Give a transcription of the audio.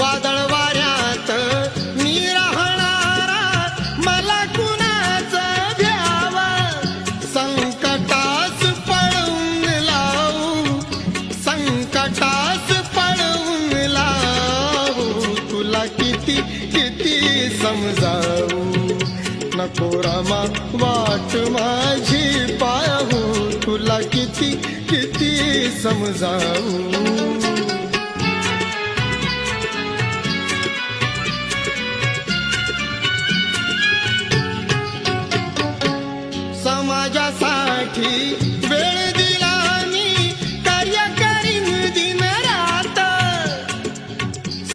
वादळ वाऱ्यात मी राहणारा, मला कुणाचं भ्यावं, संकटास पळून लावू, संकटास पळून लावू, तुला किती किती समजावू, नको रामा वाट माझी पाहू, तुला किती किती समजावू. समाजासाठी